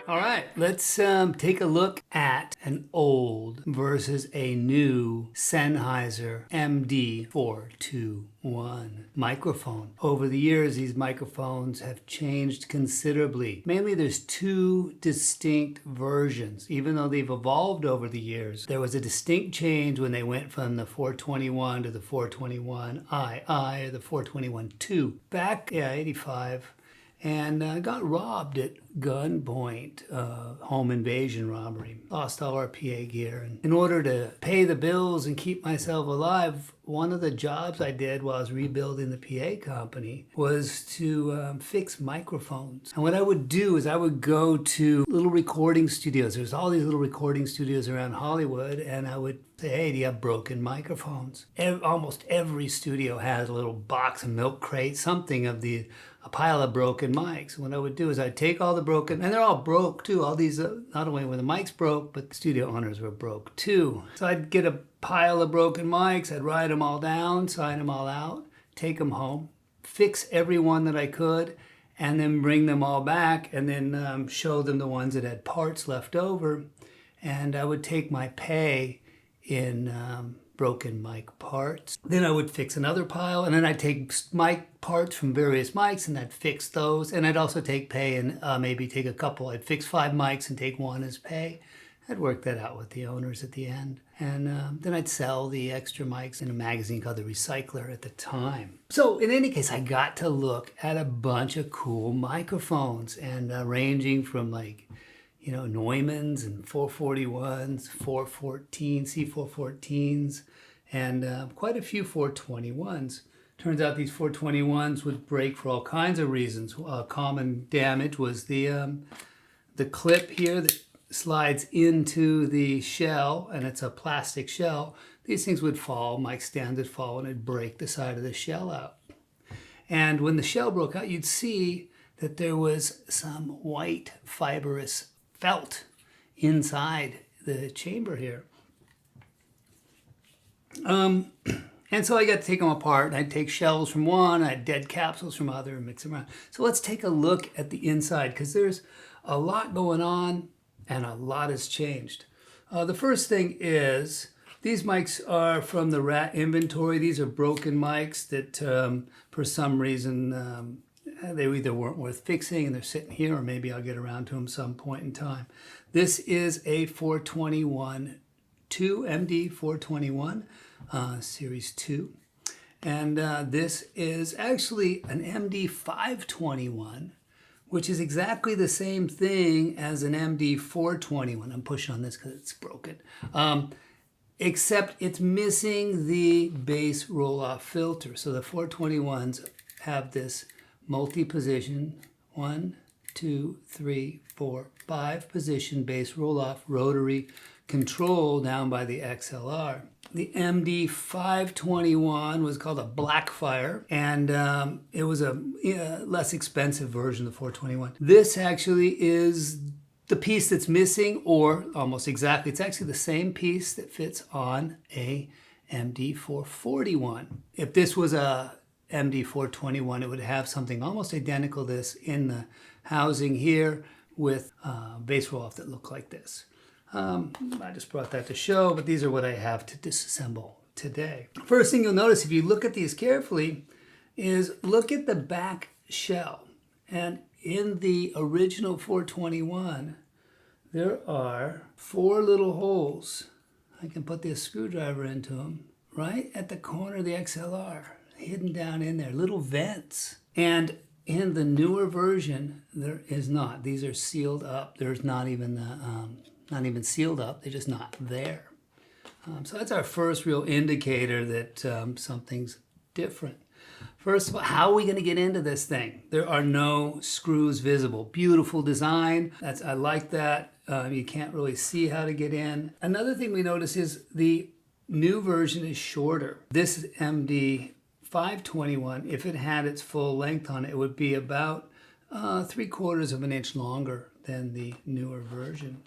All right, let's take a look at an old versus a new Sennheiser MD421 microphone. Over the years, these microphones have changed considerably. Mainly, there's two distinct versions. Even though they've evolved over the years, there was a distinct change when they went from the 421 to the 421 II or the 421 II. Back, 85. And got robbed at gunpoint, home invasion robbery. Lost all our PA gear. And in order to pay the bills and keep myself alive, one of the jobs I did while I was rebuilding the PA company was to fix microphones. And what I would do is I would go to little recording studios. There's all these little recording studios around Hollywood, and I would say, hey, do you have broken microphones? Almost every studio has a little box, a milk crate, something of a pile of broken mics. What I would do is I'd take all the broken, and they're all broke too. All these, not only were the mics broke, but the studio owners were broke too. So I'd get a pile of broken mics, I'd write them all down, sign them all out, take them home, fix every one that I could, and then bring them all back, and then show them the ones that had parts left over. And I would take my pay in broken mic parts. Then I would fix another pile, and then I'd take mic parts from various mics and I'd fix those. And I'd also take pay and maybe take a couple. I'd fix 5 mics and take 1 as pay. I'd work that out with the owners at the end. And then I'd sell the extra mics in a magazine called The Recycler at the time. So in any case, I got to look at a bunch of cool microphones, and ranging from Neumanns and 441s, 414, C414s, and quite a few 421s. Turns out these 421s would break for all kinds of reasons. Common damage was the clip here that slides into the shell, and it's a plastic shell. These things would fall, mic stands would fall, and it'd break the side of the shell out. And when the shell broke out, you'd see that there was some white fibrous felt inside the chamber here. And so I got to take them apart, and I'd take shells from one, I'd dead capsules from other, and mix them around. So let's take a look at the inside, because there's a lot going on and a lot has changed. The first thing is these mics are from the rat inventory. These are broken mics that for some reason they either weren't worth fixing and they're sitting here, or maybe I'll get around to them some point in time. This is a 421 II, MD421 Series 2. And this is actually an MD521, which is exactly the same thing as an MD421. I'm pushing on this because it's broken. Except it's missing the bass roll-off filter. So the 421s have this multi-position, 1, 2, 3, 4, 5 position bass roll-off rotary control down by the XLR. The MD521 was called a Blackfire, and it was a less expensive version of the 421. This actually is the piece that's missing, or almost exactly. It's actually the same piece that fits on a MD441. If this was a MD421, it would have something almost identical to this in the housing here with bass roll-off that look like this. I just brought that to show, but these are what I have to disassemble today. First thing you'll notice if you look at these carefully is look at the back shell. And in the original 421, there are 4 little holes. I can put this screwdriver into them right at the corner of the XLR, hidden down in there, little vents. And in the newer version, there is not. These are sealed up. There's not even sealed up. They're just not there. So that's our first real indicator that something's different. First of all, how are we going to get into this thing? There are no screws visible. Beautiful design. I like that. You can't really see how to get in. Another thing we notice is the new version is shorter. This MD521, if it had its full length on it, it would be about 3/4 of an inch longer than the newer version.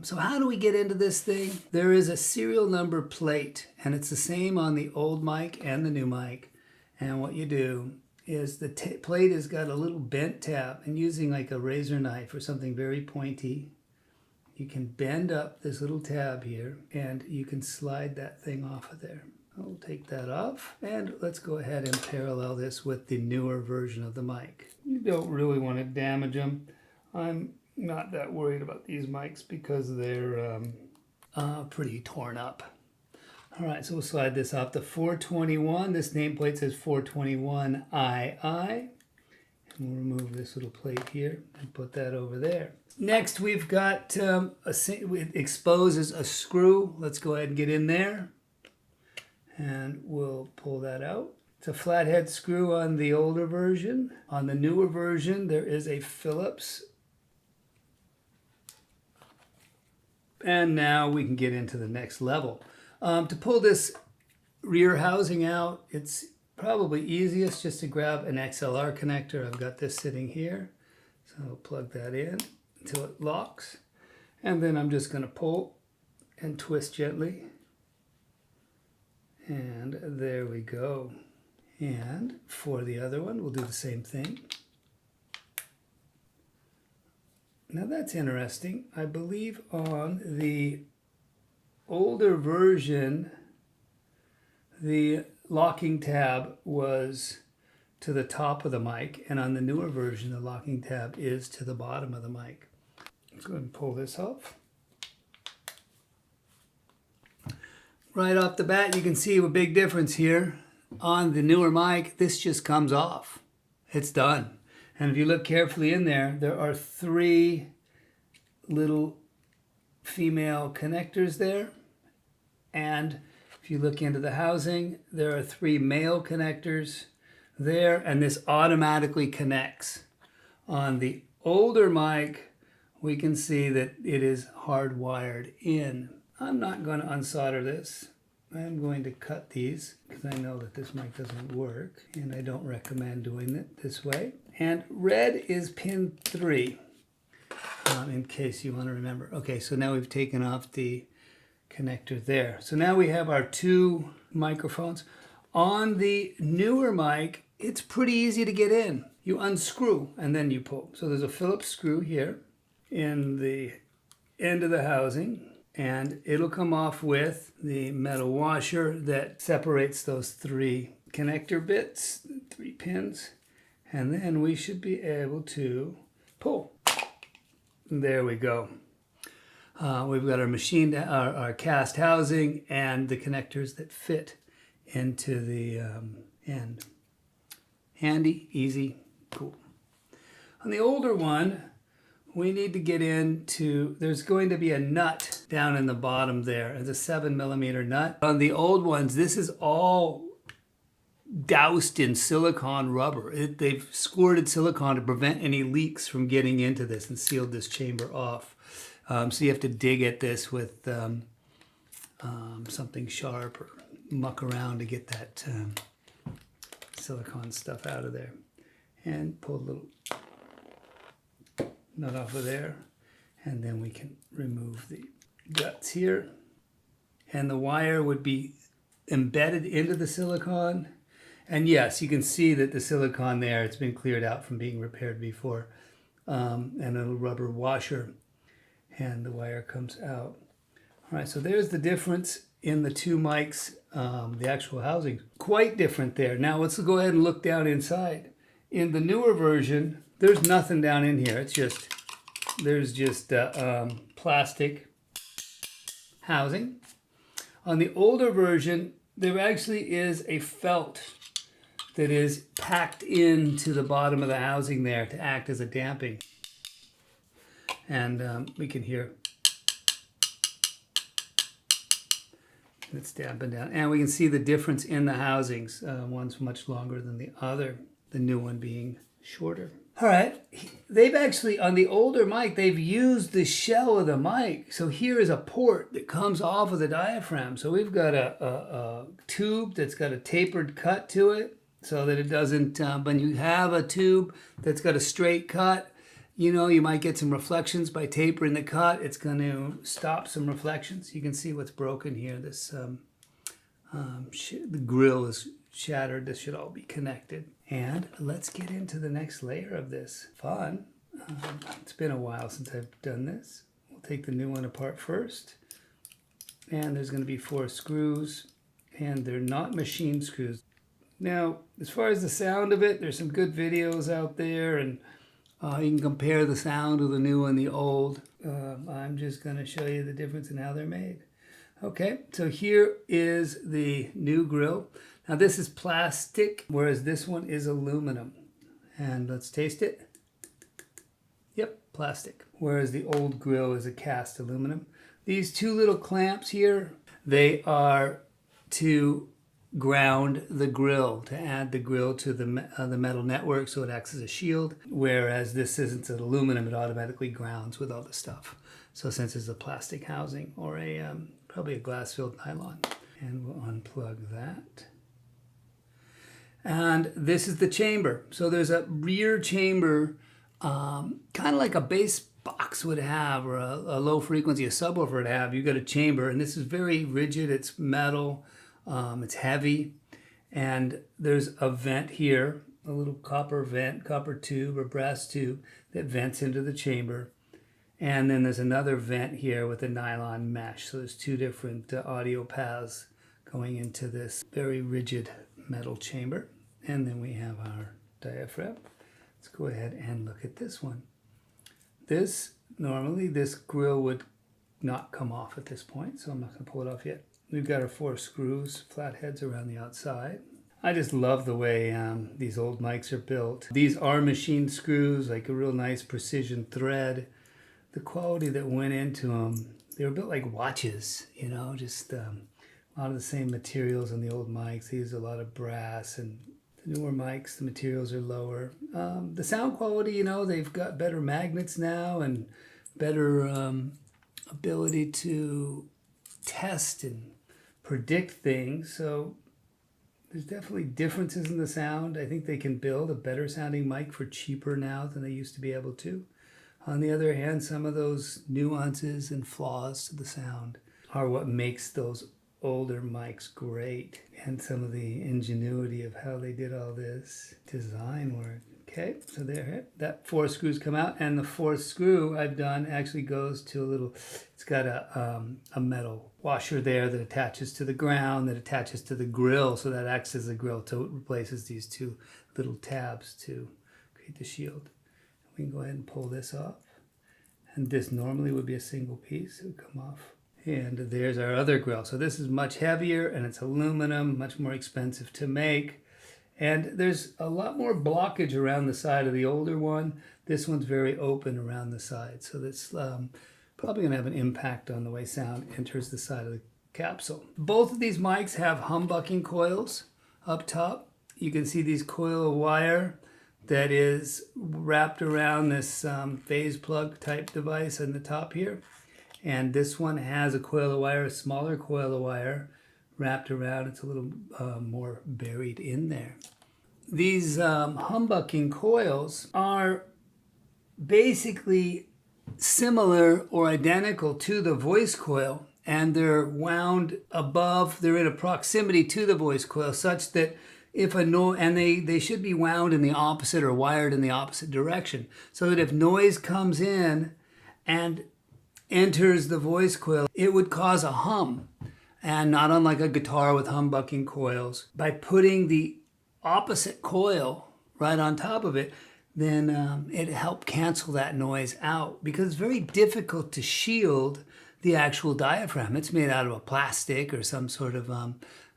So how do we get into this thing? There is a serial number plate, and it's the same on the old mic and the new mic. And what you do is the plate has got a little bent tab, and using like a razor knife or something very pointy, you can bend up this little tab here and you can slide that thing off of there. I'll take that off, and let's go ahead and parallel this with the newer version of the mic. You don't really want to damage them. I'm not that worried about these mics because they're pretty torn up. All right, so we'll slide this off the 421. This nameplate says 421 II. And we'll remove this little plate here and put that over there. Next, we've got it exposes a screw. Let's go ahead and get in there. And we'll pull that out. It's a flathead screw on the older version. On the newer version, there is a Phillips. And now we can get into the next level. To pull this rear housing out, it's probably easiest just to grab an XLR connector. I've got this sitting here. So I'll plug that in until it locks. And then I'm just going to pull and twist gently. And there we go. And for the other one, we'll do the same thing. Now that's interesting. I believe on the older version, the locking tab was to the top of the mic, and on the newer version, the locking tab is to the bottom of the mic. Let's go ahead and pull this off. Right off the bat, you can see a big difference here. On the newer mic, this just comes off. It's done. And if you look carefully in there, there are 3 little female connectors there. And if you look into the housing, there are 3 male connectors there, and this automatically connects. On the older mic, we can see that it is hardwired in. I'm not going to unsolder this. I'm going to cut these because I know that this mic doesn't work, and I don't recommend doing it this way. And red is pin 3, in case you want to remember. Okay, so now we've taken off the connector there. So now we have our 2 microphones. On the newer mic, it's pretty easy to get in. You unscrew and then you pull. So there's a Phillips screw here in the end of the housing, and it'll come off with the metal washer that separates those 3 connector bits, 3 pins, and then we should be able to pull. There we go. We've got our our cast housing and the connectors that fit into the end. Handy, easy, cool. On the older one, we need to get into, there's going to be a nut down in the bottom there. It's a 7mm nut. On the old ones, this is all doused in silicone rubber. They've squirted silicone to prevent any leaks from getting into this and sealed this chamber off. So you have to dig at this with something sharp or muck around to get that silicone stuff out of there. And pull a little nut off of there, and then we can remove the guts here, and the wire would be embedded into the silicone. And yes, you can see that the silicone there, it's been cleared out from being repaired before, and a little rubber washer, and the wire comes out. All right, so there's the difference in the 2 mics, the actual housing. Quite different there. Now let's go ahead and look down inside. In the newer version, there's nothing down in here. It's just, there's just plastic housing. On the older version, there actually is a felt that is packed into the bottom of the housing there to act as a damping. And we can hear it's dampened down. And we can see the difference in the housings. One's much longer than the other, the new one being shorter. All right, they've actually, on the older mic, they've used the shell of the mic. So here is a port that comes off of the diaphragm. So we've got a tube that's got a tapered cut to it so that it doesn't, when you have a tube that's got a straight cut, you know, you might get some reflections by tapering the cut. It's going to stop some reflections. You can see what's broken here. This the grill is shattered. This should all be connected. And let's get into the next layer of this. Fun. It's been a while since I've done this. We'll take the new one apart first. And there's going to be 4 screws. And they're not machine screws. Now, as far as the sound of it, there's some good videos out there. And you can compare the sound of the new and the old. I'm just going to show you the difference in how they're made. Okay, so here is the new grill. Now this is plastic, whereas this one is aluminum. And let's taste it. Yep, plastic. Whereas the old grill is a cast aluminum. These 2 little clamps here, they are to ground the grill, to add the grill to the metal network so it acts as a shield. Whereas this isn't an aluminum, it automatically grounds with all the stuff. So since it's a plastic housing or a probably a glass-filled nylon. And we'll unplug that. And this is the chamber. So there's a rear chamber, kind of like a bass box would have, or a low frequency, a subwoofer would have. You've got a chamber, and this is very rigid. It's metal, it's heavy, and there's a vent here, a little copper vent, copper tube or brass tube that vents into the chamber. And then there's another vent here with a nylon mesh. So there's 2 different audio paths going into this very rigid metal chamber. And then we have our diaphragm. Let's go ahead and look at this one. Normally this grill would not come off at this point, so I'm not going to pull it off yet. We've got our 4 screws, flatheads around the outside. I just love the way these old mics are built. These are machine screws, like a real nice precision thread. The quality that went into them, they were built like watches, you know, just a lot of the same materials on the old mics. They use a lot of brass, and the newer mics, the materials are lower. The sound quality, you know, they've got better magnets now and better ability to test and predict things. So there's definitely differences in the sound. I think they can build a better sounding mic for cheaper now than they used to be able to. On the other hand, some of those nuances and flaws to the sound are what makes those older mics great, and some of the ingenuity of how they did all this design work. Okay, so there, that 4 screws come out, and the 4th screw I've done actually goes to a little, it's got a metal washer there that attaches to the ground, that attaches to the grill, so that acts as a grill, so it replaces these 2 little tabs to create the shield. We can go ahead and pull this off. And this normally would be a single piece. It would come off. And there's our other grill. So this is much heavier, and it's aluminum, much more expensive to make. And there's a lot more blockage around the side of the older one. This one's very open around the side. So that's probably going to have an impact on the way sound enters the side of the capsule. Both of these mics have humbucking coils up top. You can see these coil of wire that is wrapped around this phase plug type device on the top here. And this one has a coil of wire, a smaller coil of wire wrapped around. It's a little more buried in there. These humbucking coils are basically similar or identical to the voice coil, and they're wound above, they're in a proximity to the voice coil such that if a noise, and they should be wound in the opposite or wired in the opposite direction, so that if noise comes in and enters the voice coil, it would cause a hum. And not unlike a guitar with humbucking coils, by putting the opposite coil right on top of it, then it helped cancel that noise out, because it's very difficult to shield the actual diaphragm. It's made out of a plastic or some sort of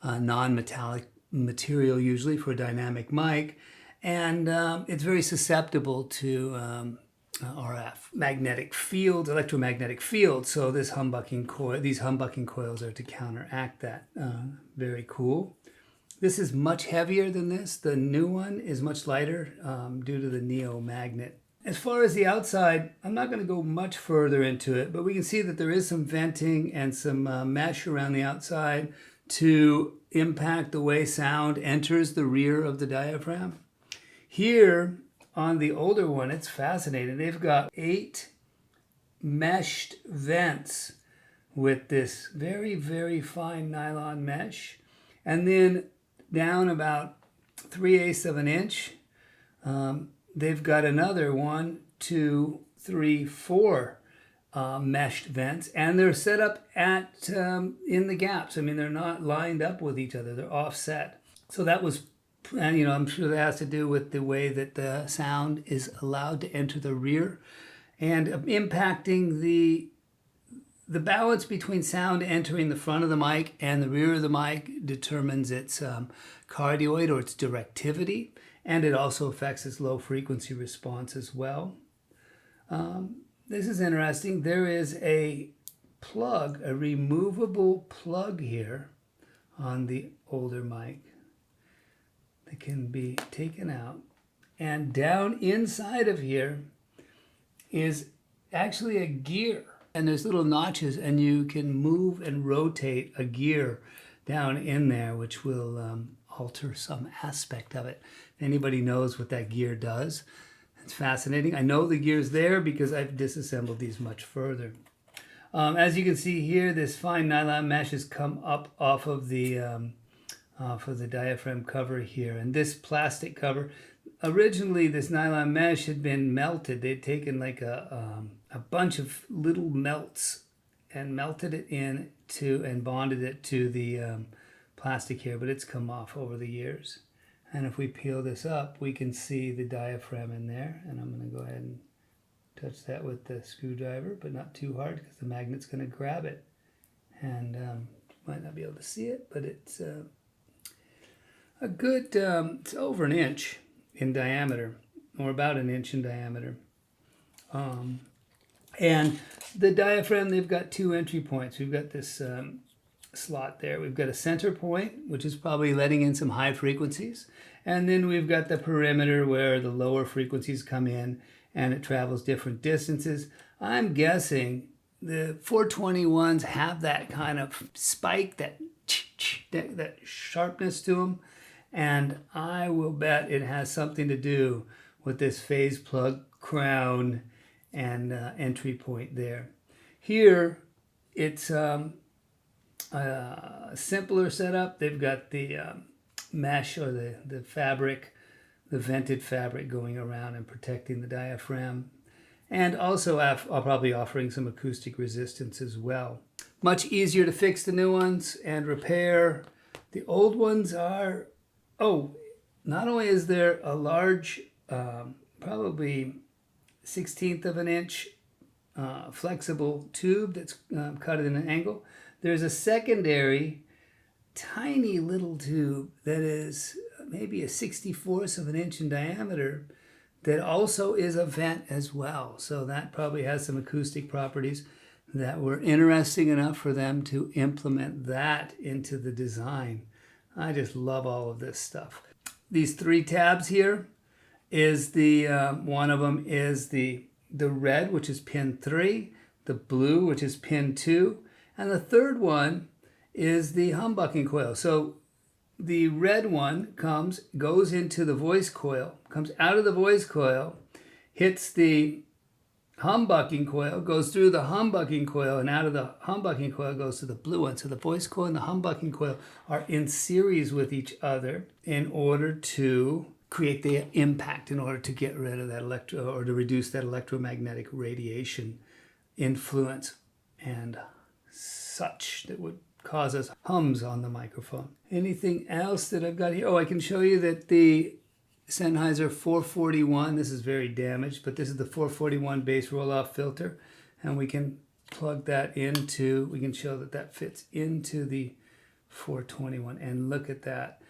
non-metallic material, usually for a dynamic mic, and it's very susceptible to RF magnetic fields, electromagnetic fields. So this humbucking coil, these humbucking coils are to counteract that. Very cool. This is much heavier than this. The new one is much lighter due to the neo magnet. As far as the outside, I'm not going to go much further into it, but we can see that there is some venting and some mesh around the outside to impact the way sound enters the rear of the diaphragm. Here on the older one, it's fascinating. They've got 8 meshed vents with this very, very fine nylon mesh. And then down about 3/8 of an inch. They've got another 1, 2, 3, 4 meshed vents, and they're set up at in the gaps. I mean, they're not lined up with each other, they're offset. So that was, and you know, I'm sure that has to do with the way that the sound is allowed to enter the rear and impacting the balance between sound entering the front of the mic and the rear of the mic determines its cardioid or its directivity, and it also affects its low frequency response as well. This is interesting. There is a plug, a removable plug here on the older mic that can be taken out, and down inside of here is actually a gear, and there's little notches, and you can move and rotate a gear down in there, which will alter some aspect of it. If anybody knows what that gear does, it's fascinating. I know the gear's there because I've disassembled these much further. As you can see here, this fine nylon mesh has come up off of the diaphragm cover here, and this plastic cover, originally this nylon mesh had been melted. They'd taken like a bunch of little melts and melted it into and bonded it to the plastic here, but it's come off over the years. And if we peel this up, we can see the diaphragm in there, and I'm going to go ahead and touch that with the screwdriver, but not too hard because the magnet's going to grab it, and might not be able to see it, but it's a good, it's over an inch in diameter, or about an inch in diameter. And the diaphragm, they've got 2 entry points. We've got this slot there. We've got a center point, which is probably letting in some high frequencies. And then we've got the perimeter where the lower frequencies come in, and it travels different distances. I'm guessing the 421s have that kind of spike, that sharpness to them. And I will bet it has something to do with this phase plug crown and entry point there. Here, it's a simpler setup. They've got the mesh or the fabric, the vented fabric going around and protecting the diaphragm. And also I'll probably offering some acoustic resistance as well. Much easier to fix the new ones and repair. The old ones are, not only is there a large, probably 1/16 of an inch flexible tube that's cut at an angle, there's a secondary tiny little tube that is maybe a 1/64 of an inch in diameter that also is a vent as well. So that probably has some acoustic properties that were interesting enough for them to implement that into the design. I just love all of this stuff. These 3 tabs here is the, one of them is the red, which is pin 3, the blue, which is pin 2, and the third one is the humbucking coil. So the red one goes into the voice coil, comes out of the voice coil, hits the humbucking coil, goes through the humbucking coil, and out of the humbucking coil goes to the blue one. So the voice coil and the humbucking coil are in series with each other in order to create the impact, in order to get rid of that or to reduce that electromagnetic radiation influence and such that would cause us hums on the microphone. Anything else that I've got here? I can show you that the Sennheiser 441, this is very damaged, but this is the 441 bass roll-off filter, and we can plug that into, we can show that that fits into the 421, and look at that.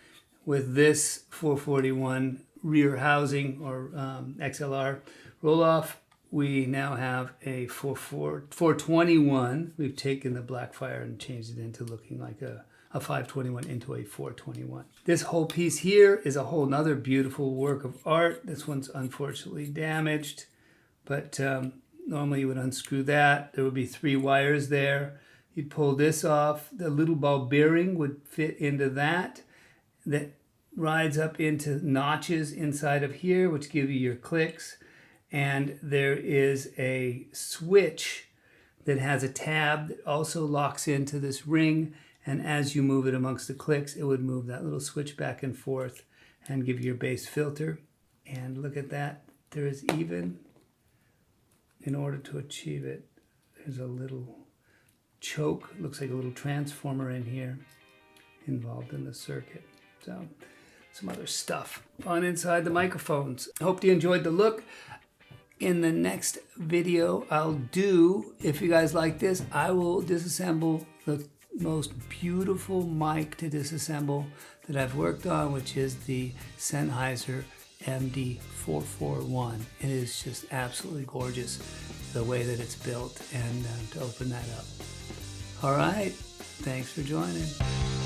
With this 441 rear housing or XLR roll-off, we now have a 421. We've taken the Blackfire and changed it into looking like a 521 into a 421. This whole piece here is a whole nother beautiful work of art. This one's unfortunately damaged, but normally you would unscrew that. There would be 3 wires there. You'd pull this off. The little ball bearing would fit into that. That rides up into notches inside of here, which give you your clicks. And there is a switch that has a tab that also locks into this ring. And as you move it amongst the clicks, it would move that little switch back and forth. and give you your bass filter. And look at that. There is even, in order to achieve it, there's a little choke. Looks like a little transformer in here involved in the circuit. So some other stuff on inside the microphones. Hope you enjoyed the look. In the next video I'll do, if you guys like this, I will disassemble the most beautiful mic to disassemble that I've worked on, which is the Sennheiser MD421. It is just absolutely gorgeous the way that it's built, and to open that up. All right, thanks for joining.